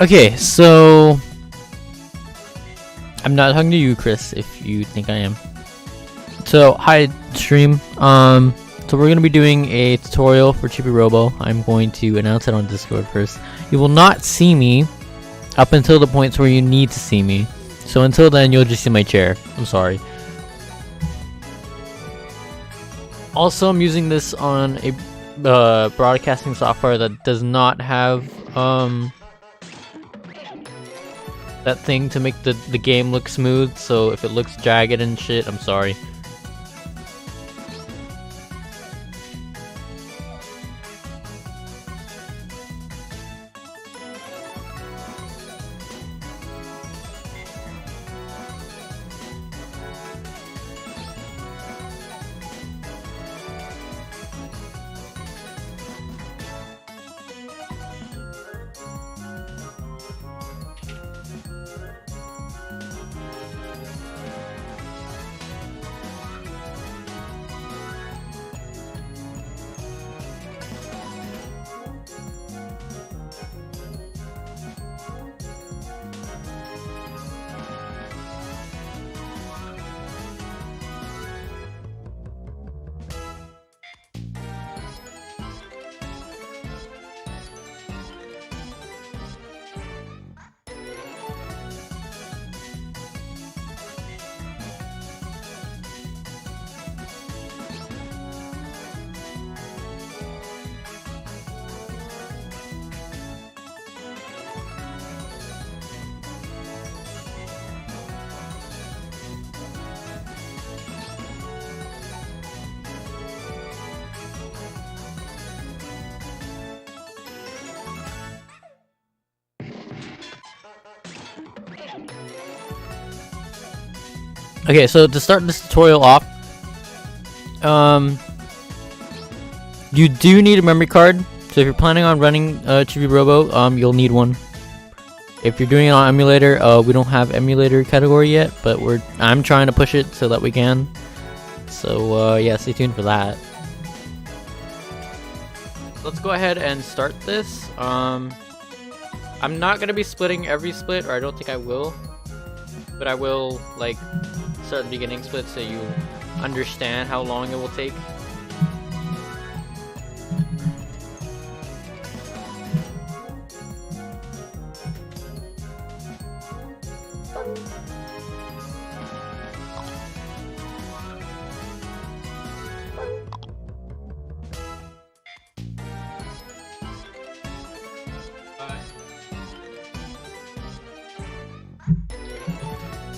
Okay, so I'm not talking to you, Chris, if you think I am. So hi stream. So we're gonna be doing a tutorial for Chibi-Robo. I'm going to announce it on Discord first. You will not see me up until the points where you need to see me. So until then, you'll just see my chair. I'm sorry. Also, I'm using this on a broadcasting software that does not have that thing to make the game look smooth, so if it looks jagged and shit, I'm sorry. Okay, so to start this tutorial off, you do need a memory card. So if you're planning on running Chibi-Robo, you'll need one. If you're doing it on emulator, we don't have emulator category yet, but I'm trying to push it so that we can. So yeah, stay tuned for that. Let's go ahead and start this. I'm not gonna be splitting every split, or I don't think I will, but I will like start the beginning split so you understand how long it will take.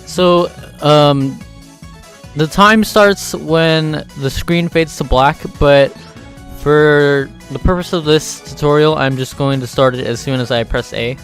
So, the time starts when the screen fades to black, but for the purpose of this tutorial, I'm just going to start it as soon as I press A.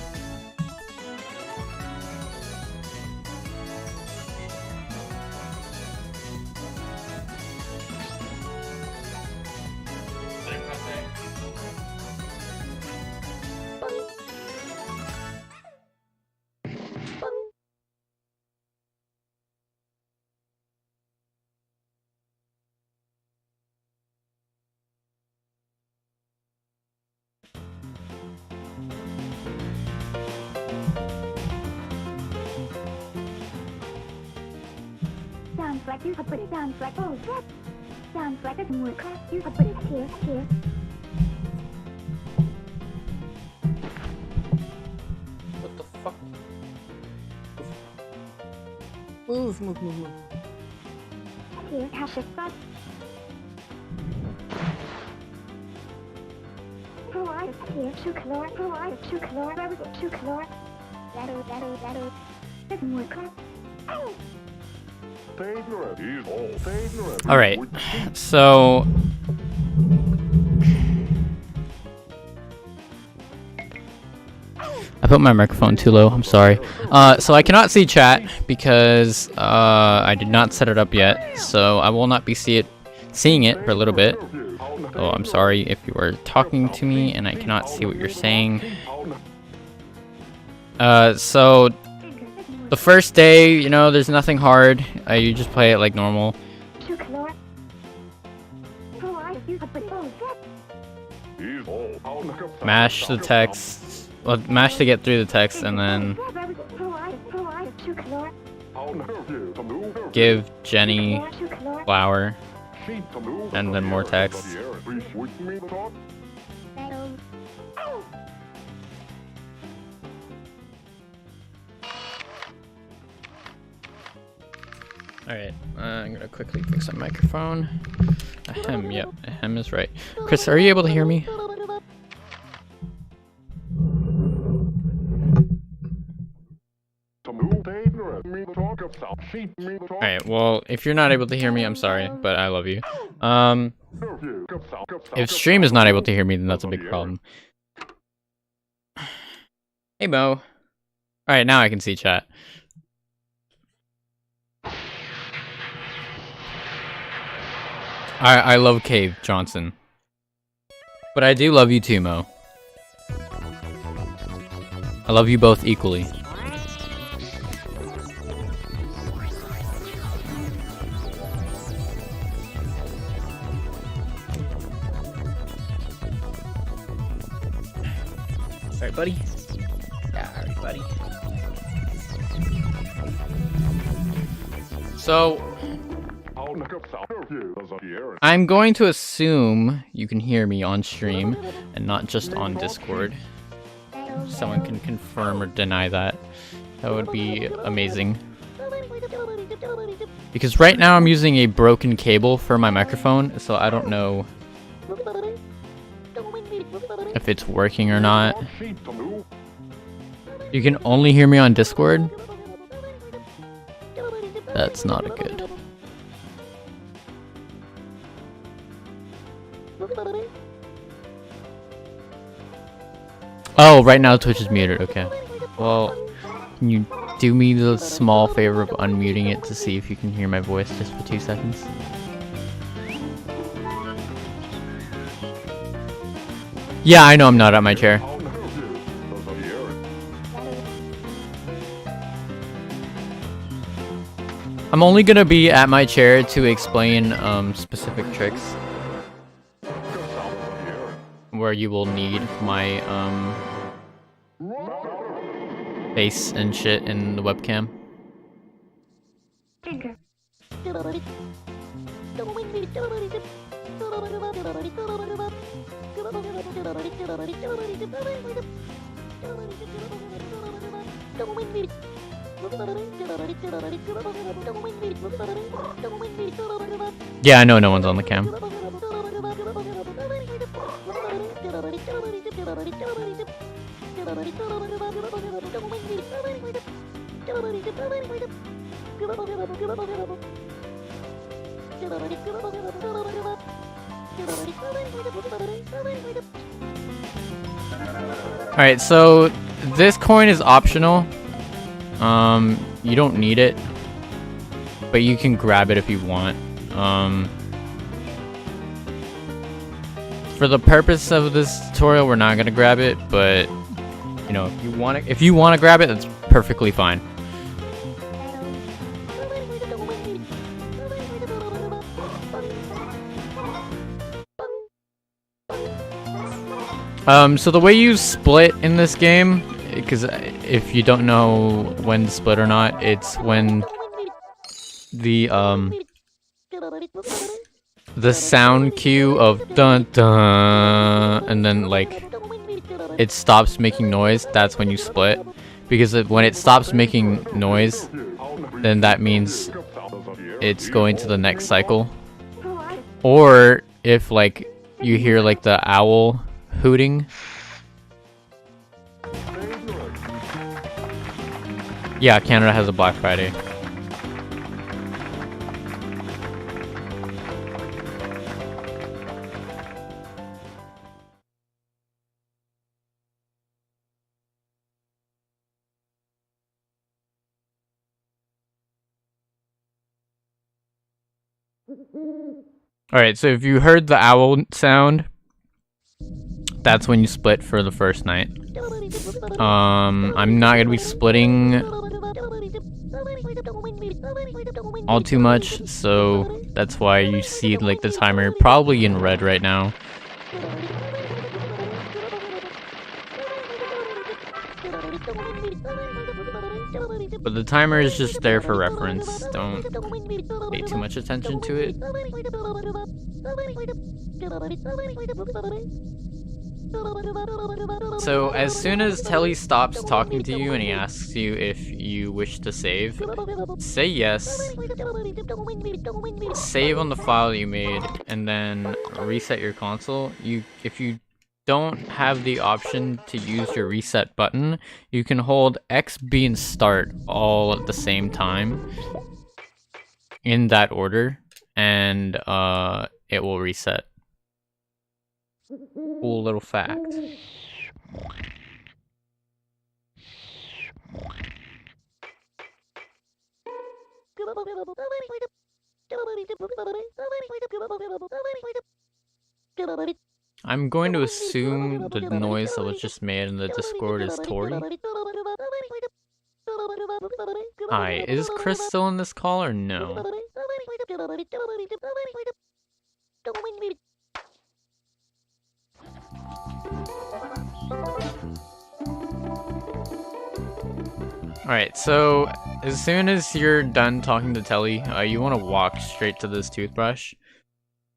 Sounds like you have put it down like oh shit. Sounds like a more class you have put it here. Move, move, move, move. Here, have the spot. Provide here, 2 color, provide 2 color, where was it? 2 color. That'll. There's more color. Oh! Alright, so I put my microphone too low, I'm sorry. So I cannot see chat because I did not set it up yet, so I will not be seeing it for a little bit. Oh, I'm sorry if you are talking to me and I cannot see what you're saying. So the first day, you know, there's nothing hard. You just play it like normal. Mash the text. Well, mash to get through the text, and then give Jenny flour, and then more text. Alright, I'm gonna quickly fix my microphone. Ahem, yep, ahem is right. Chris, are you able to hear me? Alright, well, if you're not able to hear me, I'm sorry, but I love you. If stream is not able to hear me, then that's a big problem. Hey, Mo. Alright, now I can see chat. I love Cave Johnson. But I do love you too, Mo. I love you both equally. Alright, buddy. Yeah, alright, buddy. So, I'm going to assume you can hear me on stream and not just on Discord. Someone can confirm or deny that. That would be amazing. Because right now I'm using a broken cable for my microphone, so I don't know if it's working or not. You can only hear me on Discord? That's not a good. Oh, right now Twitch is muted, okay. Well, can you do me the small favor of unmuting it to see if you can hear my voice just for 2 seconds? Yeah, I know I'm not at my chair. I'm only gonna be at my chair to explain specific tricks where you will need my face and shit in the webcam. Yeah, I know no one's on the cam. Alright, so this coin is optional. You don't need it, but you can grab it if you want. For the purpose of this tutorial, we're not gonna grab it, but you know, if you want to grab it, that's perfectly fine. So the way you split in this game, because if you don't know when to split or not, it's when the sound cue of dun dun, and then like it stops making noise. That's when you split, because when it stops making noise, then that means it's going to the next cycle. Or if like you hear like the owl hooting. Yeah, Canada has a Black Friday. Alright, so if you heard the owl sound, that's when you split for the first night. I'm not gonna be splitting all too much, so that's why you see like the timer probably in red right now. But the timer is just there for reference. Don't pay too much attention to it. So as soon as Telly stops talking to you and he asks you if you wish to save, say yes, save on the file you made, and then reset your console. If you don't have the option to use your reset button, you can hold X, B, and start all at the same time in that order, and it will reset. Cool little fact. I'm going to assume the noise that was just made in the Discord is Tori. Hi, is Chris still in this call or no? Alright, so as soon as you're done talking to Telly, you want to walk straight to this toothbrush.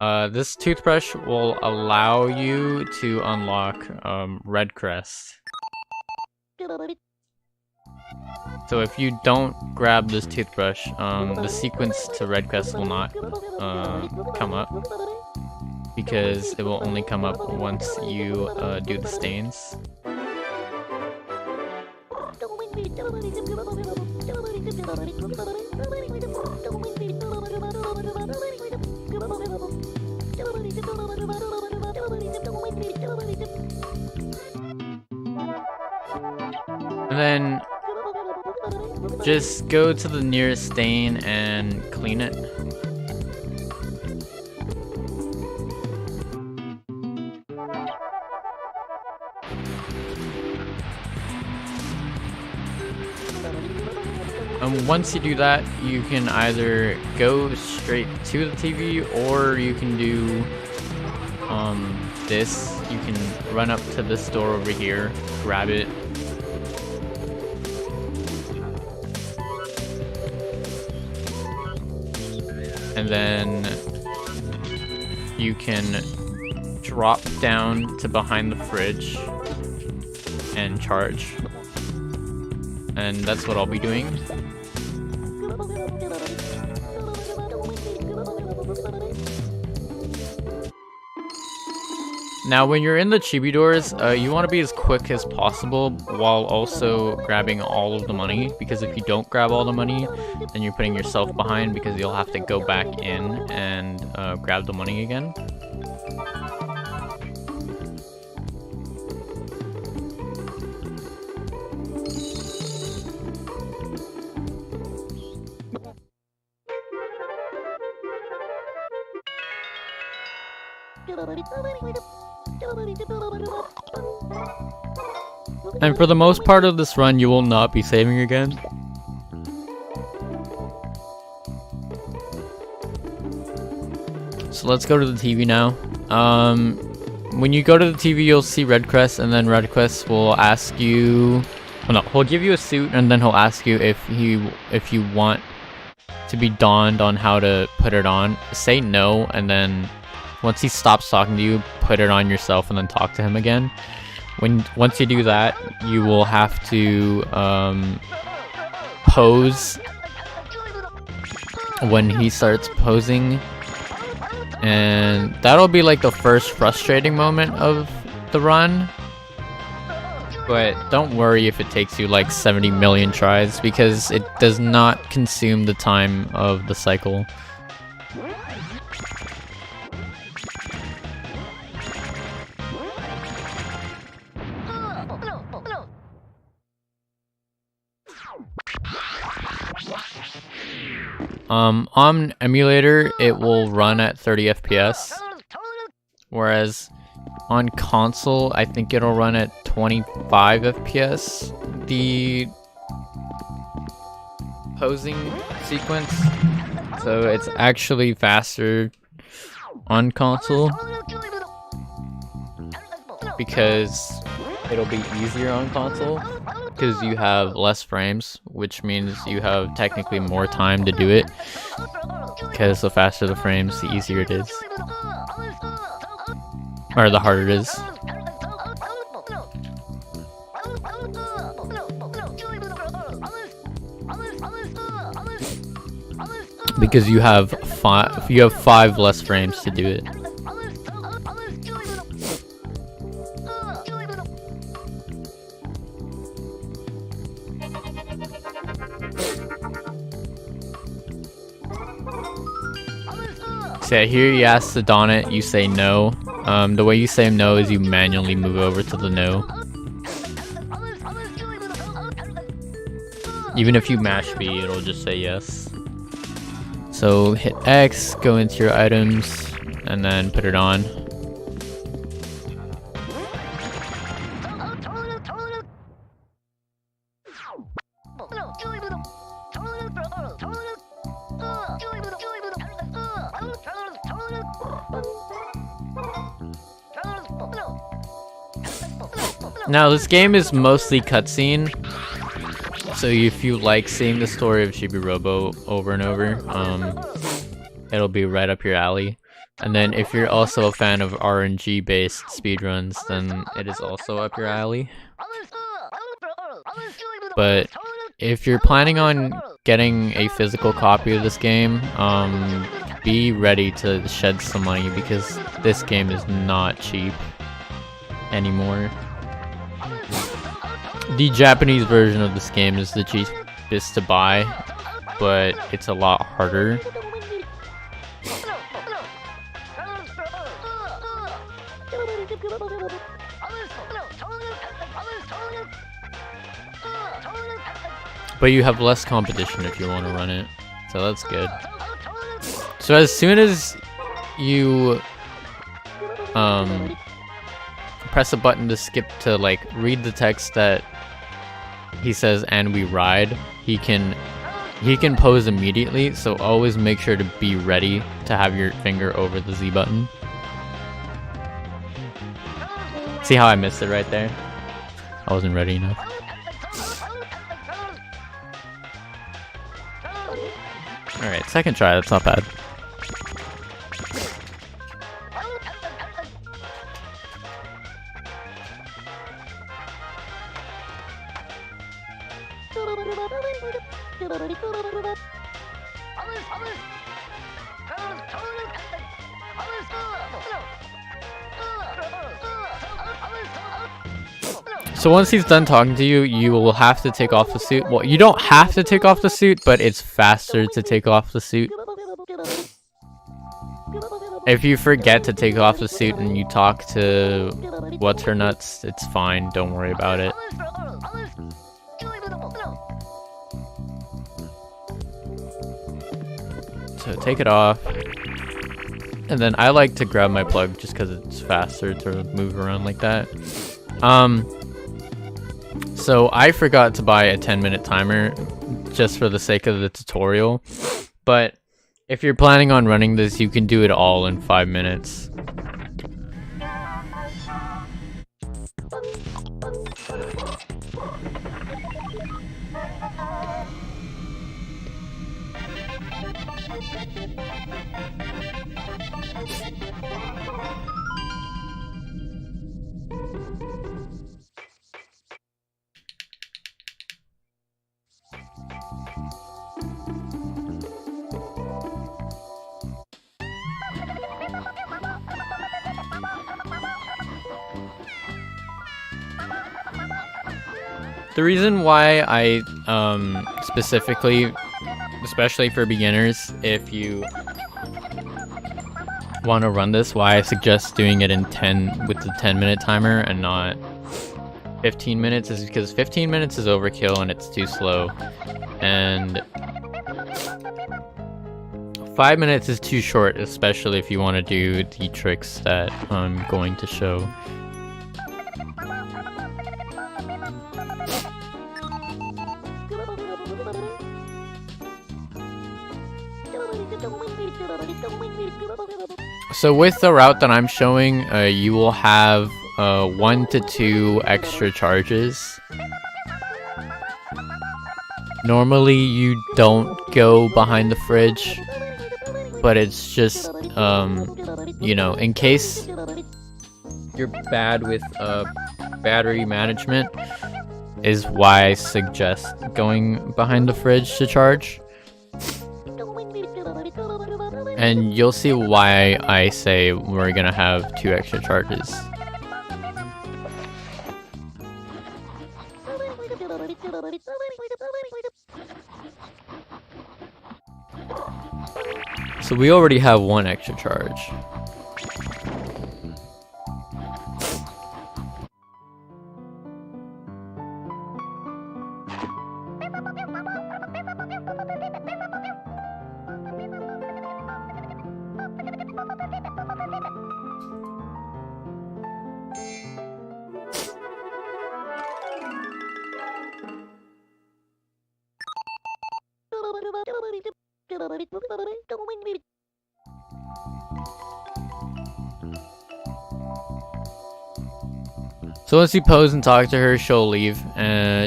This toothbrush will allow you to unlock Red Crest. So if you don't grab this toothbrush, the sequence to Red Crest will not come up, because it will only come up once you do the stains. And then just go to the nearest stain and clean it. Once you do that, you can either go straight to the TV, or you can do this. You can run up to this door over here, grab it, and then you can drop down to behind the fridge and charge. And that's what I'll be doing. Now when you're in the chibi doors, you want to be as quick as possible while also grabbing all of the money, because if you don't grab all the money, then you're putting yourself behind, because you'll have to go back in and grab the money again. And for the most part of this run, you will not be saving again. So let's go to the TV now. When you go to the TV, you'll see Red Crest, and then Red Crest will ask you... Oh no, he'll give you a suit, and then he'll ask you if you want to be donned on how to put it on. Say no, and then once he stops talking to you, put it on yourself and then talk to him again. Once you do that, you will have to pose when he starts posing, and that'll be like the first frustrating moment of the run. But don't worry if it takes you like 70 million tries, because it does not consume the time of the cycle. On emulator, it will run at 30 FPS, whereas on console, I think it'll run at 25 FPS. The posing sequence, so it's actually faster on console because it'll be easier on console because you have less frames, which means you have technically more time to do it, because the faster the frames, the easier it is, or the harder it is. Because you have five less frames to do it. So yeah, here you ask to don it, you say no. The way you say no is you manually move over to the no. Even if you mash B, it'll just say yes. So hit X, go into your items, and then put it on. Now this game is mostly cutscene, so if you like seeing the story of Chibi-Robo over and over, it'll be right up your alley. And then if you're also a fan of RNG based speedruns, then it is also up your alley. But if you're planning on getting a physical copy of this game, be ready to shed some money, because this game is not cheap anymore. The Japanese version of this game is the cheapest to buy, but it's a lot harder. But you have less competition if you want to run it, so that's good. So as soon as you press a button to skip to like read the text that he says "and we ride," he can pose immediately, so always make sure to be ready to have your finger over the Z button. See how I missed it right there? I wasn't ready enough. Alright, second try, that's not bad. So once he's done talking to you, you will have to take off the suit. Well, you don't have to take off the suit, but it's faster to take off the suit. If you forget to take off the suit and you talk to what's-her-nuts, it's fine, don't worry about it. So take it off. And then I like to grab my plug just because it's faster to move around like that. So I forgot to buy a 10-minute timer just for the sake of the tutorial, but if you're planning on running this, you can do it all in 5 minutes. The reason why I specifically, especially for beginners, if you want to run this, why I suggest doing it in 10 with the 10-minute timer and not 15 minutes is because 15 minutes is overkill and it's too slow, and 5 minutes is too short, especially if you want to do the tricks that I'm going to show. So with the route that I'm showing, you will have 1 to 2 extra charges. Normally you don't go behind the fridge, but it's just, you know, in case you're bad with battery management, is why I suggest going behind the fridge to charge. And you'll see why I say we're gonna have 2 extra charges. So we already have 1 extra charge. So once you pose and talk to her, she'll leave,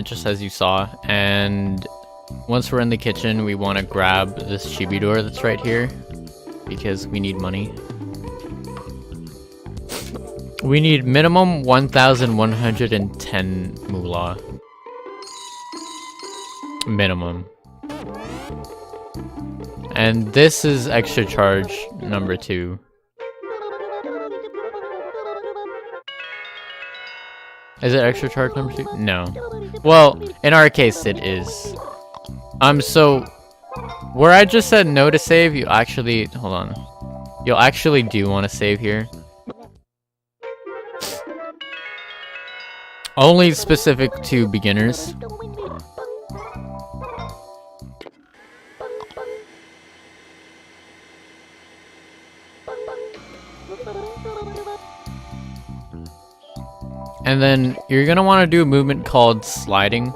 just as you saw. And once we're in the kitchen, we want to grab this chibi door that's right here, because we need money. We need minimum 1,110 moolah. Minimum. And this is extra charge number 2. Is it extra charge number 2? No. Well, in our case it is. So where I just said no to save, you actually, hold on. You'll actually do want to save here. Only specific to beginners. And then you're gonna want to do a movement called sliding.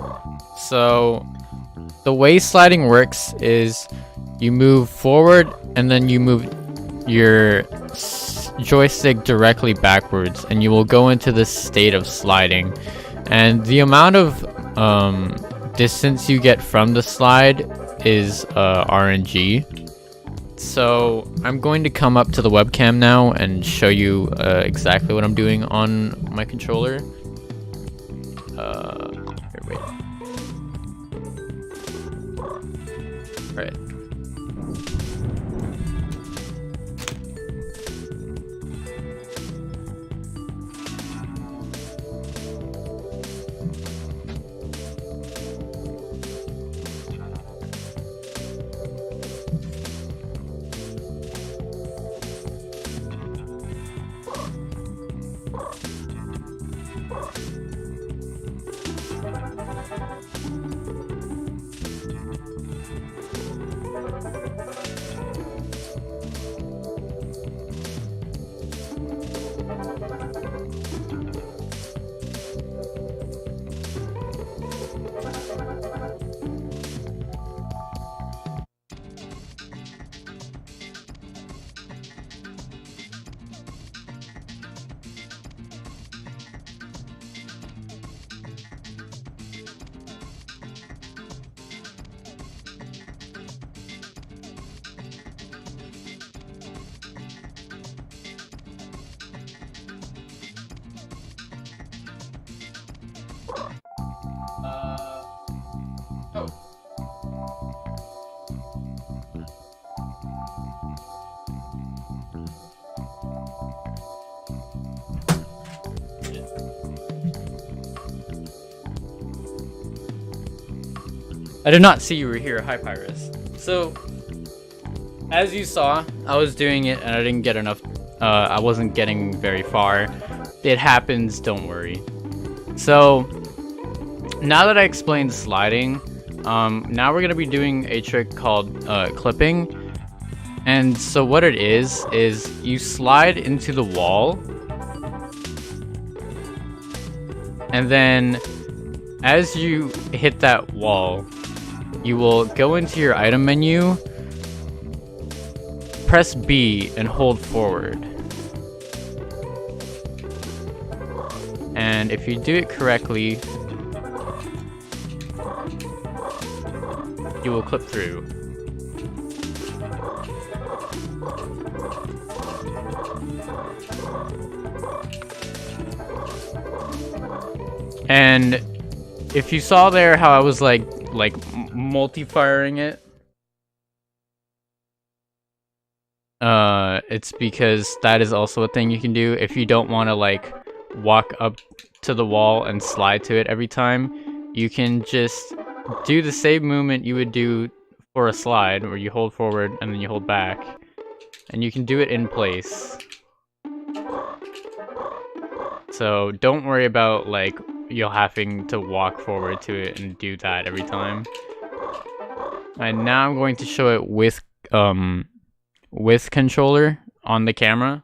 So the way sliding works is you move forward and then you move your joystick directly backwards, and you will go into this state of sliding. And the amount of distance you get from the slide is RNG. So I'm going to come up to the webcam now and show you exactly what I'm doing on my controller. Here, wait. Alright. I did not see you were here. Hi, Pyrus. So, as you saw, I was doing it and I didn't get enough. I wasn't getting very far. It happens, don't worry. So, now that I explained sliding, now we're going to be doing a trick called clipping. And so what it is you slide into the wall. And then, as you hit that wall, you will go into your item menu, press B, and hold forward. And if you do it correctly, you will clip through. And if you saw there how I was like multi-firing it, it's because that is also a thing you can do if you don't want to like walk up to the wall and slide to it every time. You can just do the same movement you would do for a slide, where you hold forward and then you hold back, and you can do it in place. So don't worry about like you're having to walk forward to it and do that every time. And now I'm going to show it with controller on the camera.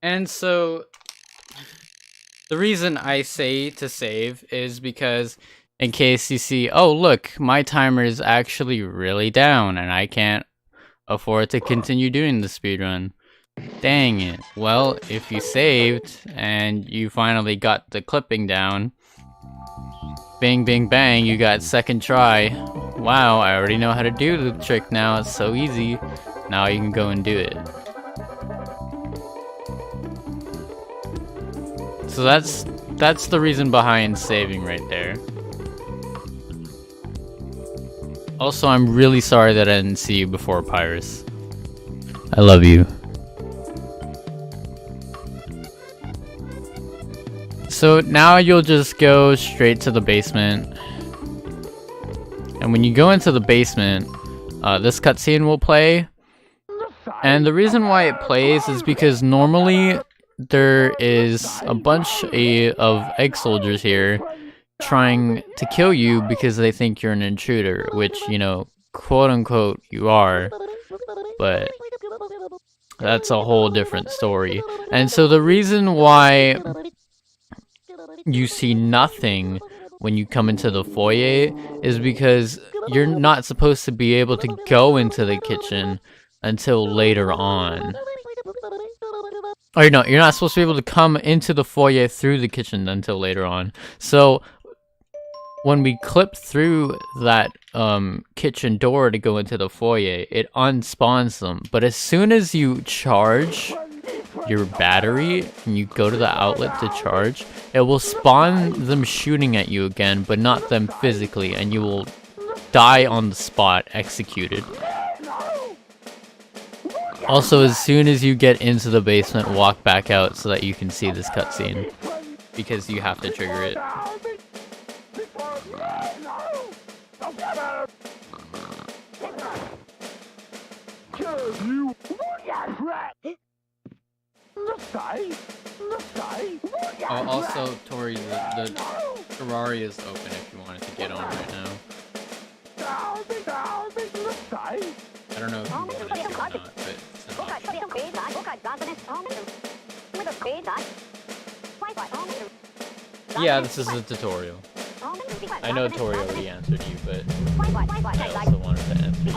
And so, the reason I say to save is because in case you see, oh look, my timer is actually really down and I can't afford to continue doing the speedrun. Dang it. Well, if you saved and you finally got the clipping down, bing bing bang, you got second try. Wow, I already know how to do the trick now, it's so easy. Now you can go and do it. So that's the reason behind saving right there. Also, I'm really sorry that I didn't see you before, Pyrus. I love you. So now you'll just go straight to the basement. And when you go into the basement, this cutscene will play. And the reason why it plays is because normally there is a bunch of egg soldiers here trying to kill you because they think you're an intruder, which, you know, quote unquote you are, but that's a whole different story. And so the reason why you see nothing when you come into the foyer is because you're not supposed to be able to go into the kitchen until later on. Or no, you're not supposed to be able to come into the foyer through the kitchen until later on. So when we clip through that kitchen door to go into the foyer, it unspawns them. But as soon as you charge your battery and you go to the outlet to charge, it will spawn them shooting at you again, but not them physically, and you will die on the spot, executed. Also, as soon as you get into the basement, walk back out so that you can see this cutscene, because you have to trigger it. Oh, also, Tori, the Ferrari is open if you wanted to get on right now. I don't know if you wanted to or not, but it's an option. Yeah, this is a tutorial. I know Tori already answered you, but I also wanted to answer you.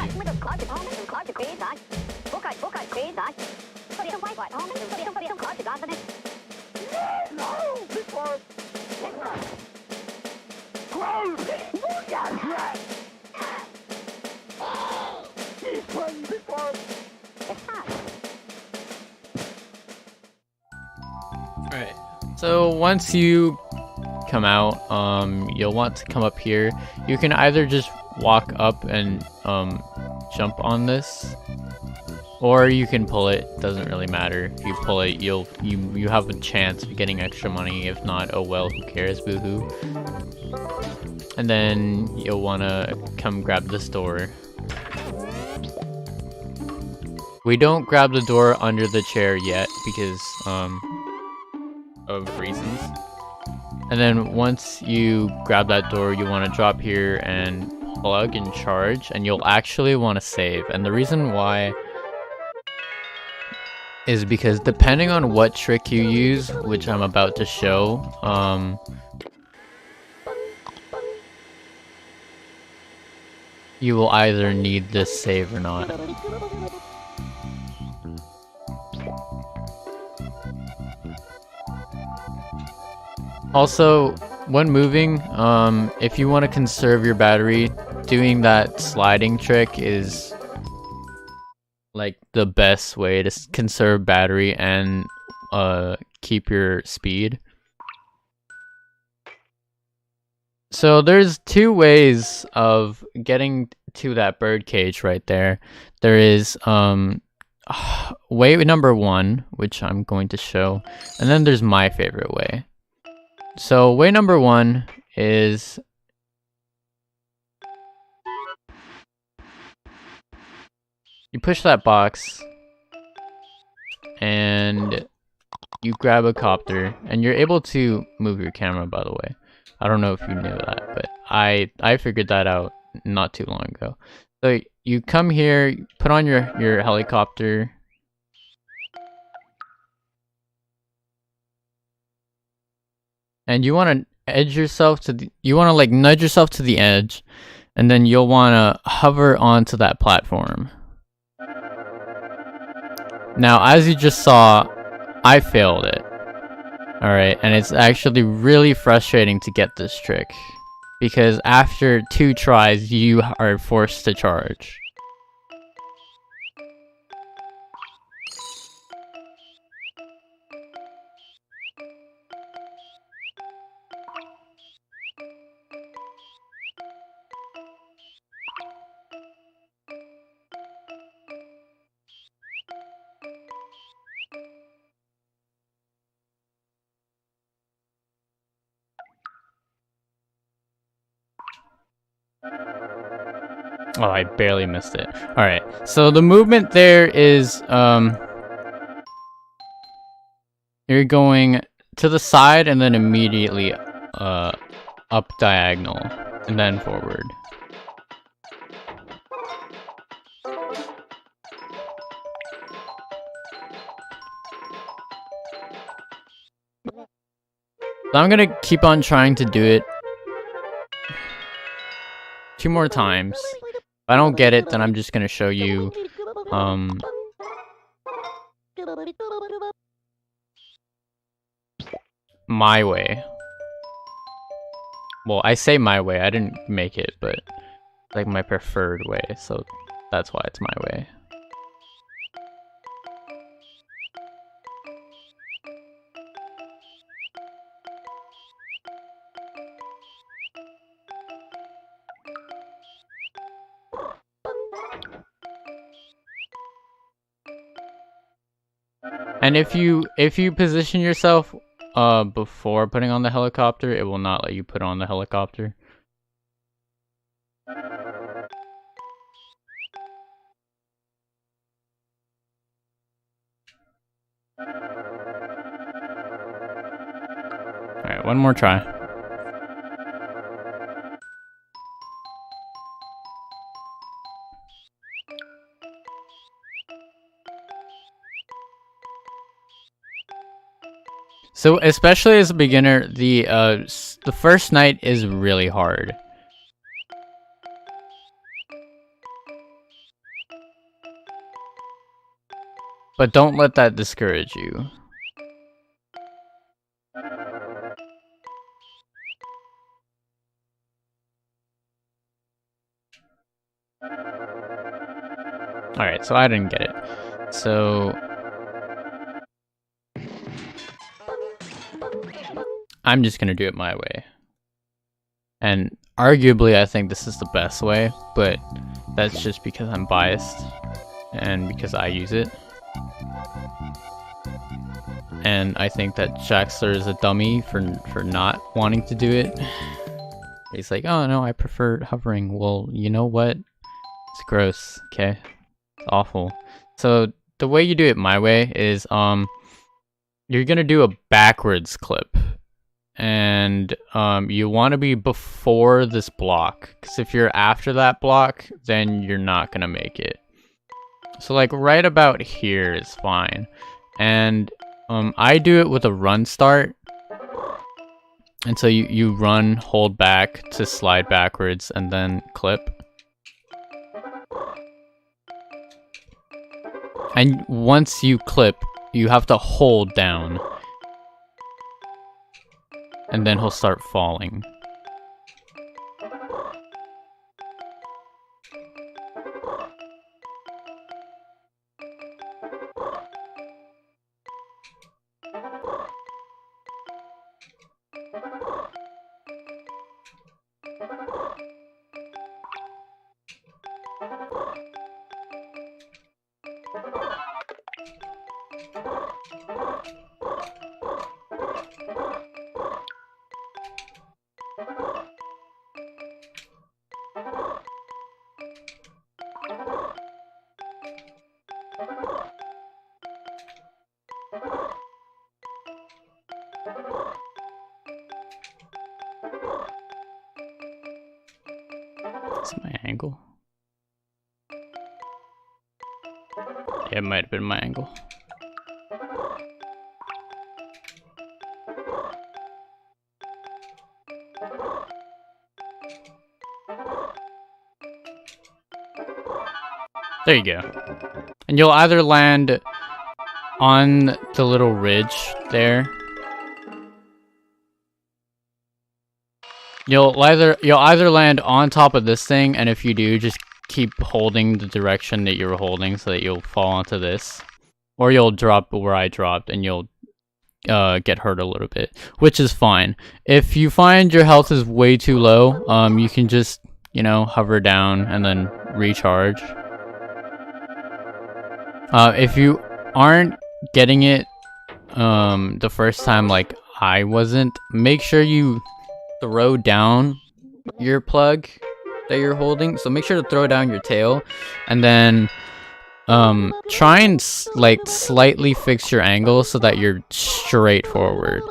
Alright, so once you come out, you'll want to come up here. You can either just walk up and jump on this, or you can pull it. Doesn't really matter. If you pull it, you have a chance of getting extra money. If not, oh well, who cares, boohoo. And then you'll want to come grab this door. We don't grab the door under the chair yet because of reasons. And then once you grab that door, you want to drop here and plug and charge, and you'll actually want to save. And the reason why is because depending on what trick you use, which I'm about to show, you will either need this save or not. Also, when moving, if you want to conserve your battery, doing that sliding trick is like the best way to conserve battery and keep your speed. So there's two ways of getting to that bird cage right there. There is way number one, which I'm going to show, and then there's my favorite way. So way number one is you push that box and you grab a copter, and you're able to move your camera, by the way. I don't know if you knew that, but I figured that out not too long ago. So you come here, put on your helicopter. And you want to edge yourself to the, you want to like nudge yourself to the edge, and then you'll want to hover onto that platform. Now, as you just saw, I failed it. Alright, and it's actually really frustrating to get this trick, because after 2 tries, you are forced to charge. Oh, I barely missed it. Alright, so the movement there is, you're going to the side and then immediately, up diagonal, and then forward. So I'm gonna keep on trying to do it 2 more times. If I don't get it, then I'm just gonna show you, my way. Well, I say my way, I didn't make it, but like my preferred way, so that's why it's my way. And if you position yourself before putting on the helicopter, it will not let you put on the helicopter. Alright, one more try. So, especially as a beginner, the first night is really hard. But don't let that discourage you. Alright, so I didn't get it. So I'm just gonna do it my way. And arguably I think this is the best way, but that's just because I'm biased and because I use it. And I think that Jaxler is a dummy for not wanting to do it. He's like, oh no, I prefer hovering. Well, you know what? It's gross, okay? It's awful. So the way you do it my way is you're gonna do a backwards clip. And you want to be before this block, because if you're after that block, then you're not gonna make it. So like right about here is fine. And I do it with a run start. And so you run, hold back to slide backwards, and then clip. And once you clip, you have to hold down. And then he'll start falling. That's my angle. Yeah, it might have been my angle. There you go. And you'll either land on the little ridge there. You'll either land on top of this thing, and if you do, just keep holding the direction that you were holding so that you'll fall onto this. Or you'll drop where I dropped and you'll get hurt a little bit, which is fine. If you find your health is way too low, you can just, you know, hover down and then recharge. If you aren't getting it the first time like I wasn't, make sure you throw down your plug that you're holding. So make sure to throw down your tail, and then try and like slightly fix your angle so that you're straight forward.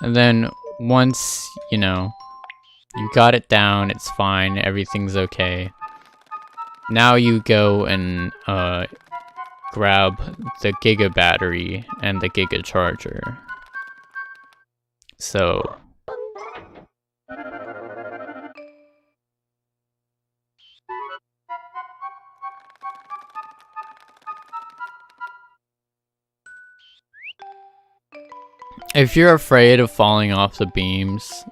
And then once, you know, you got it down, it's fine, everything's okay. Now you go and grab the Giga battery and the Giga charger. So if you're afraid of falling off the beams,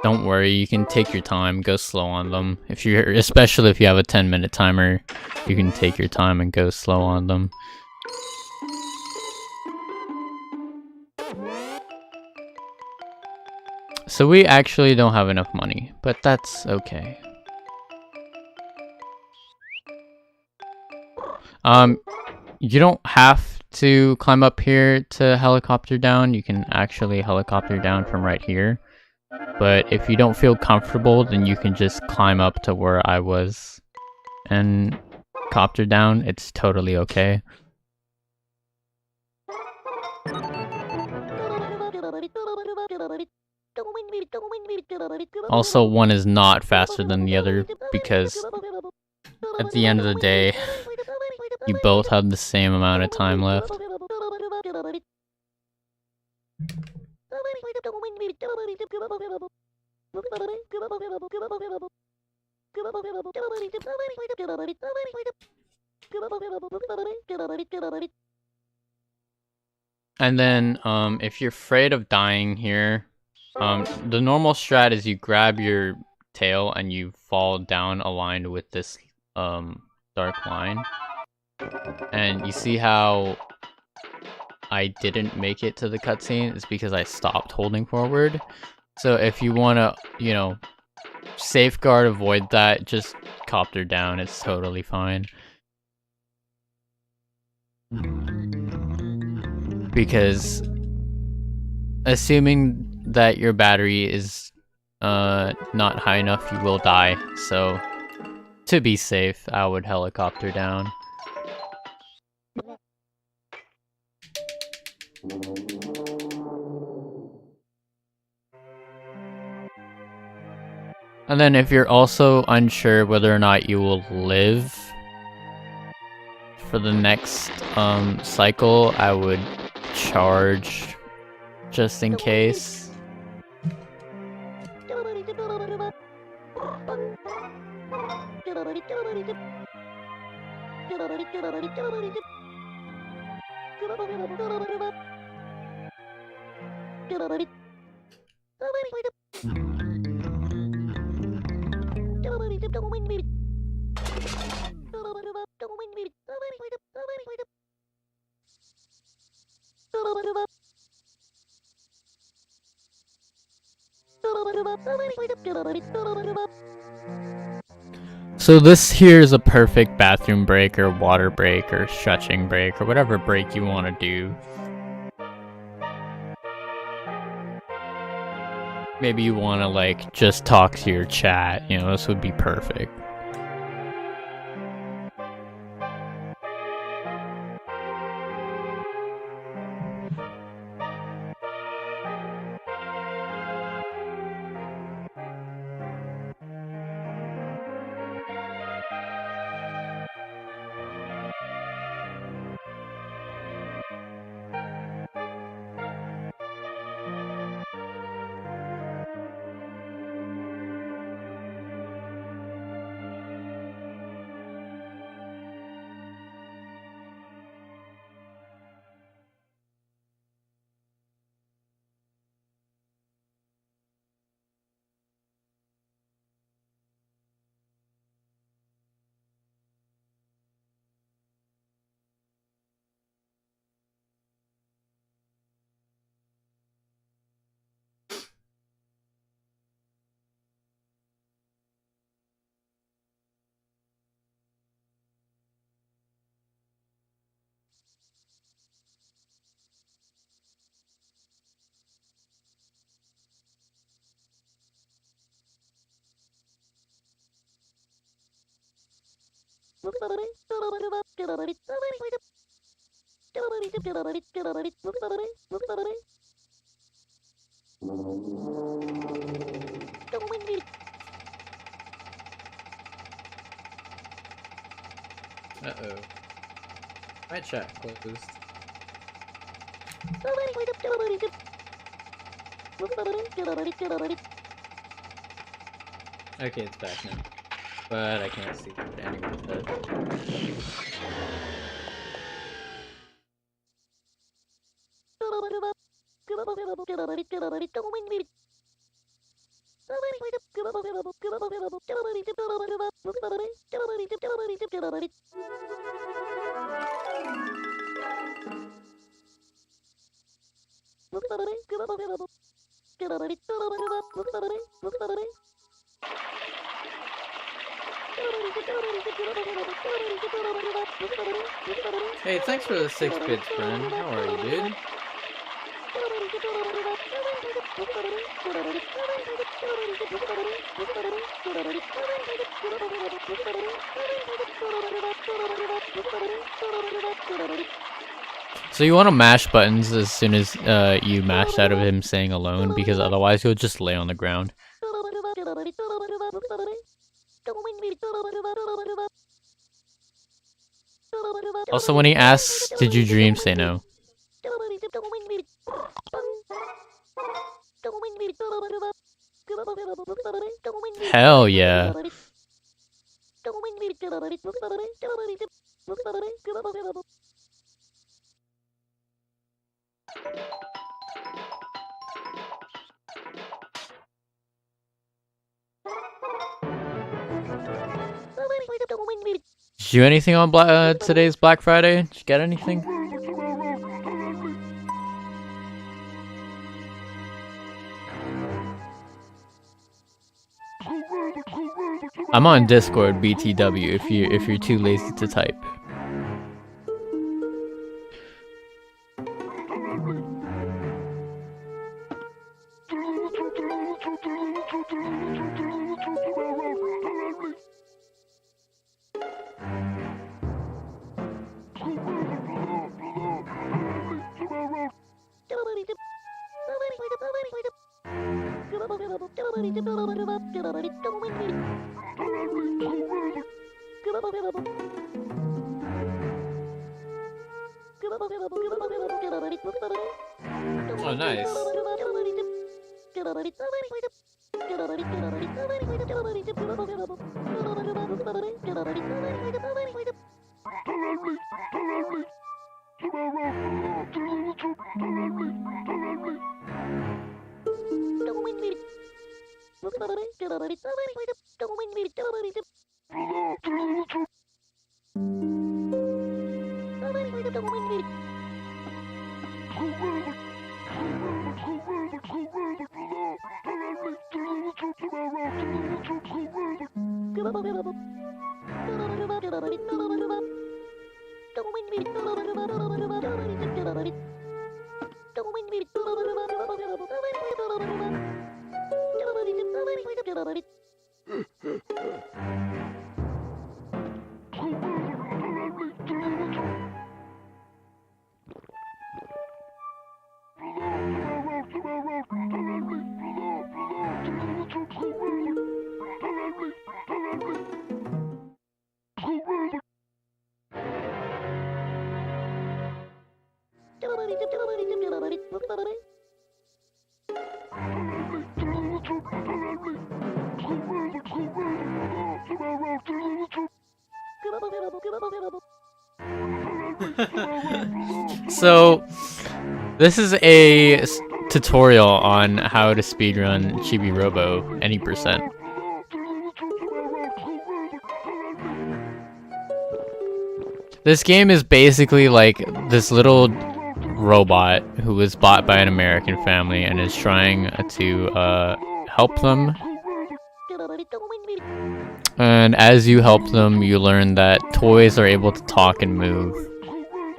don't worry, you can take your time, go slow on them. Especially if you have a 10-minute timer, you can take your time and go slow on them. So we actually don't have enough money, but that's okay. You don't have to climb up here to helicopter down. You can actually helicopter down from right here. But if you don't feel comfortable, then you can just climb up to where I was and copter down, it's totally okay. Also, one is not faster than the other because at the end of the day, you both have the same amount of time left. And then, if you're afraid of dying here, the normal strat is you grab your tail and you fall down aligned with this, dark line. And you see how I didn't make it to the cutscene? It's because I stopped holding forward. So if you want to, you know, safeguard, avoid that, just copter down. It's totally fine. Because assuming that your battery is not high enough, you will die. So to be safe, I would helicopter down. And then if you're also unsure whether or not you will live for the next cycle, I would charge just in case. So this here is a perfect bathroom break or water break or stretching break or whatever break you want to do. Maybe you want to like just talk to your chat, you know, this would be perfect. Uh-oh. My chat closed. Okay, it's back now. But I can't see what anyone said. Hey, thanks for the 6 bits, friend. How are you, dude? So you want to mash buttons as soon as you mash out of him saying alone, because otherwise he'll just lay on the ground. Also, when he asks, "Did you dream?" say no. Hell yeah. Did you do anything on today's Black Friday? Did you get anything? I'm on Discord, BTW, if you're too lazy to type. Oh, nice. So, this is a tutorial on how to speedrun Chibi-Robo any %. This game is basically like this little robot who was bought by an American family and is trying to help them. And as you help them, you learn that toys are able to talk and move,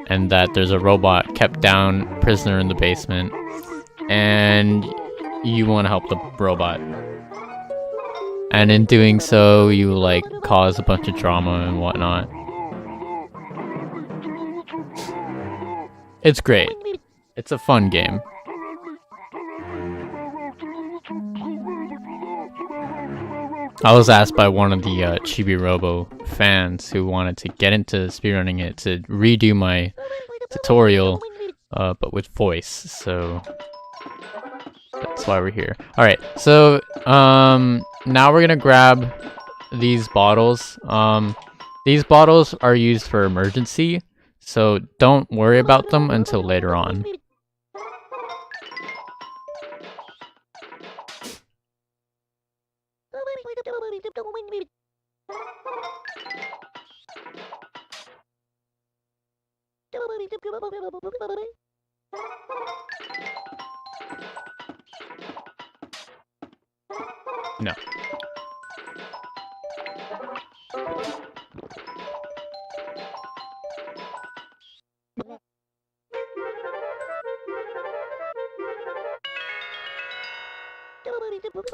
and that there's a robot kept down prisoner in the basement, and you want to help the robot. And in doing so, you like cause a bunch of drama and whatnot. It's great. It's a fun game. I was asked by one of the Chibi-Robo fans who wanted to get into speedrunning it to redo my tutorial, but with voice, so that's why we're here. Alright, so now we're gonna grab these bottles. These bottles are used for emergency, so don't worry about them until later on. No.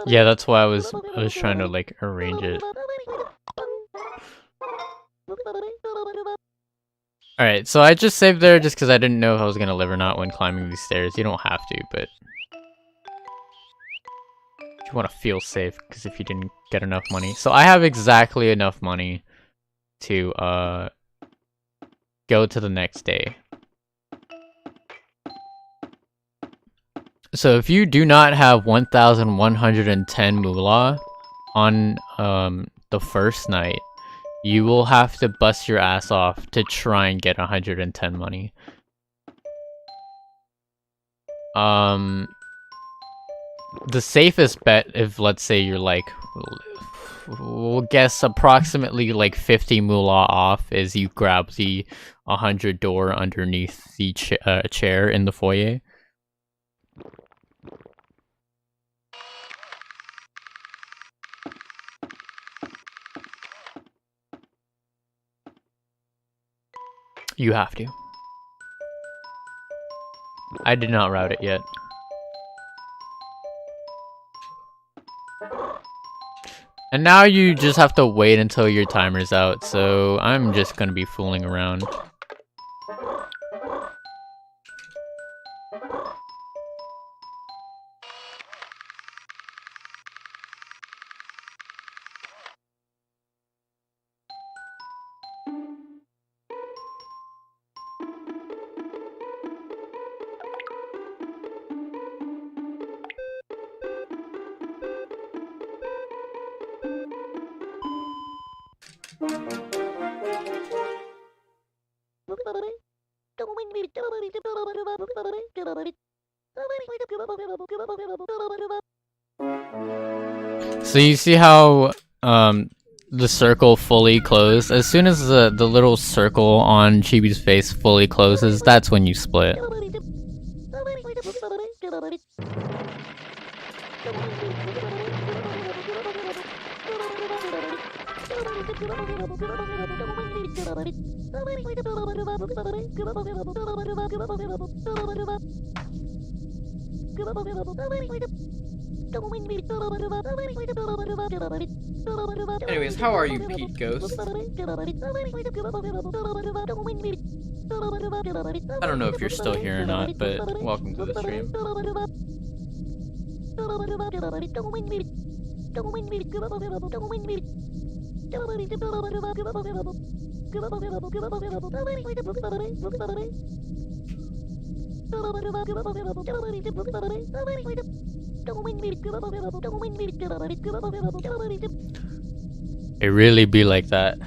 Yeah, that's why I was trying to like arrange it. Alright, so I just saved there just because I didn't know if I was gonna live or not when climbing these stairs. You don't have to, but you want to feel safe because if you didn't get enough money. So I have exactly enough money to go to the next day. So if you do not have 1,110 moolah on the first night, you will have to bust your ass off to try and get 110 money. The safest bet, if let's say you're like, we'll guess approximately like 50 moolah off, is you grab the 100 door underneath the chair in the foyer. You have to. I did not route it yet. And now you just have to wait until your timer's out, so I'm just gonna be fooling around. So you see how the circle fully closed? As soon as the little circle on Chibi's face fully closes, that's when you split. Anyways, how are you, Pete Ghost? I don't know if you're still here or not, but welcome to the stream. It really be like that.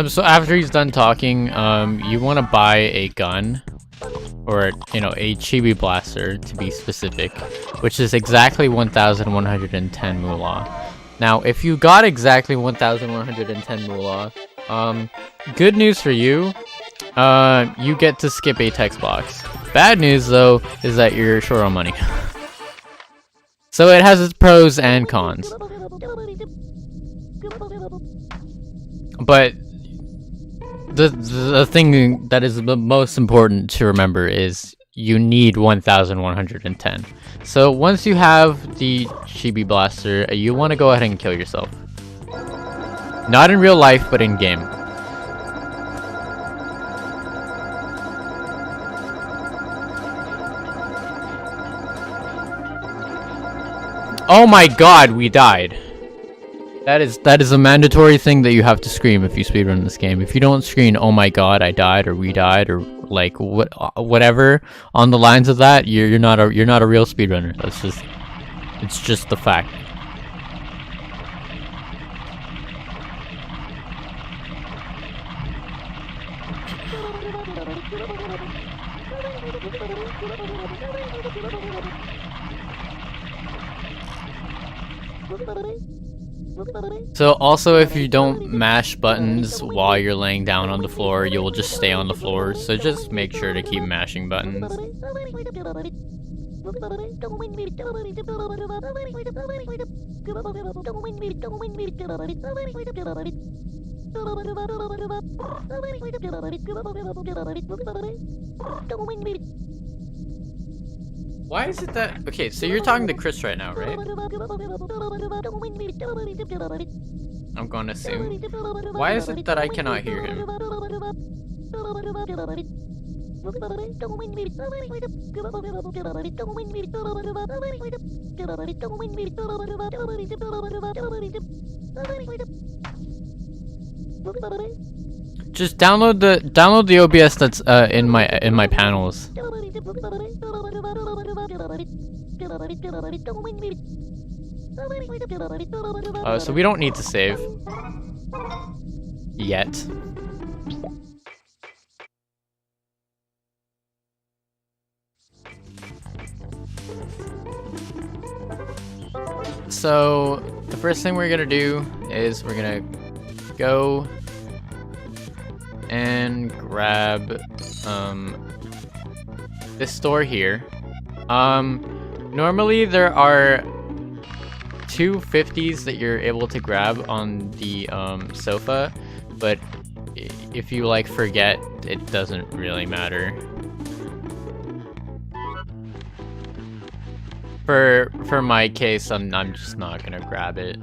So after he's done talking, you want to buy a gun, or, you know, a Chibi Blaster to be specific, which is exactly 1,110 moolah. Now, if you got exactly 1,110 moolah, good news for you, you get to skip a text box. Bad news, though, is that you're short on money. So it has its pros and cons. But the thing that is the most important to remember is you need 1,110. So once you have the Chibi Blaster, you want to go ahead and kill yourself. Not in real life, but in game. Oh my god, we died. That is a mandatory thing that you have to scream if you speedrun this game. If you don't scream, "Oh my god, I died," or "We died," or like whatever on the lines of that, you're not a real speedrunner. It's just the fact. So also, if you don't mash buttons while you're laying down on the floor, you will just stay on the floor. So just make sure to keep mashing buttons. Why is it that... Okay, so you're talking to Chris right now, right? I'm gonna assume. Why is it that I cannot hear him? Just download the OBS that's in my panels. So we don't need to save yet. So the first thing we're gonna do is we're gonna go and grab this store here. Normally there are 2 50s that you're able to grab on the sofa, but if you like forget, it doesn't really matter. For my case, I'm just not gonna grab it.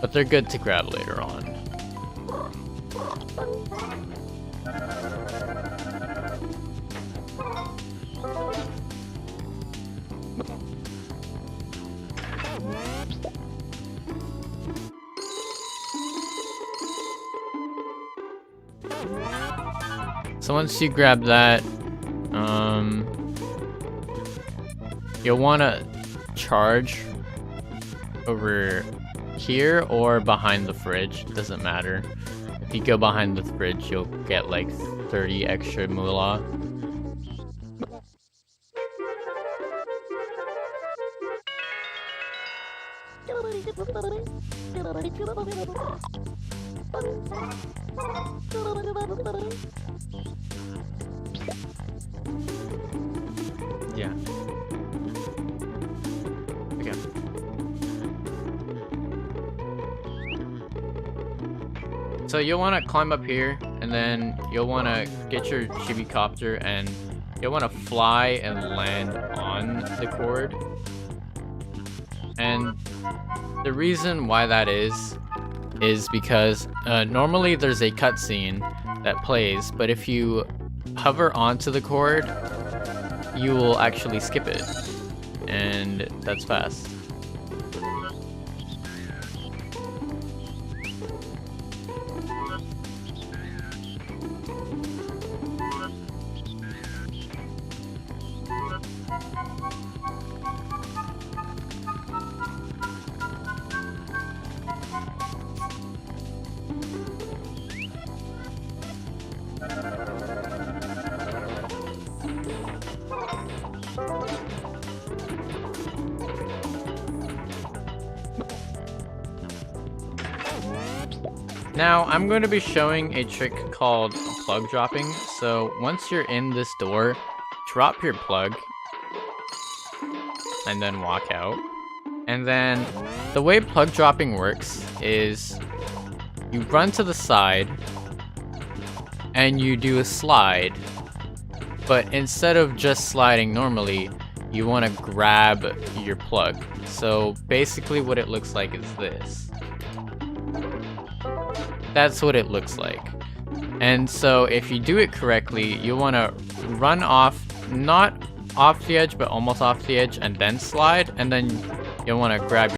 But they're good to grab later on. So once you grab that, you'll want to charge over here or behind the fridge. Doesn't matter. If you go behind the fridge, you'll get like 30 extra moolah. Yeah. Okay. So you'll want to climb up here, and then you'll want to get your chibi-copter, and you'll want to fly and land on the cord. And the reason why that is because normally there's a cutscene that plays, but if you hover onto the cord, you will actually skip it, and that's fast. Now, I'm going to be showing a trick called plug dropping. So once you're in this door, drop your plug and then walk out. And then the way plug dropping works is you run to the side and you do a slide, but instead of just sliding normally, you want to grab your plug. So basically what it looks like is this. That's what it looks like. And so if you do it correctly, you want to run off, not off the edge, but almost off the edge, and then slide, and then you'll you want to grab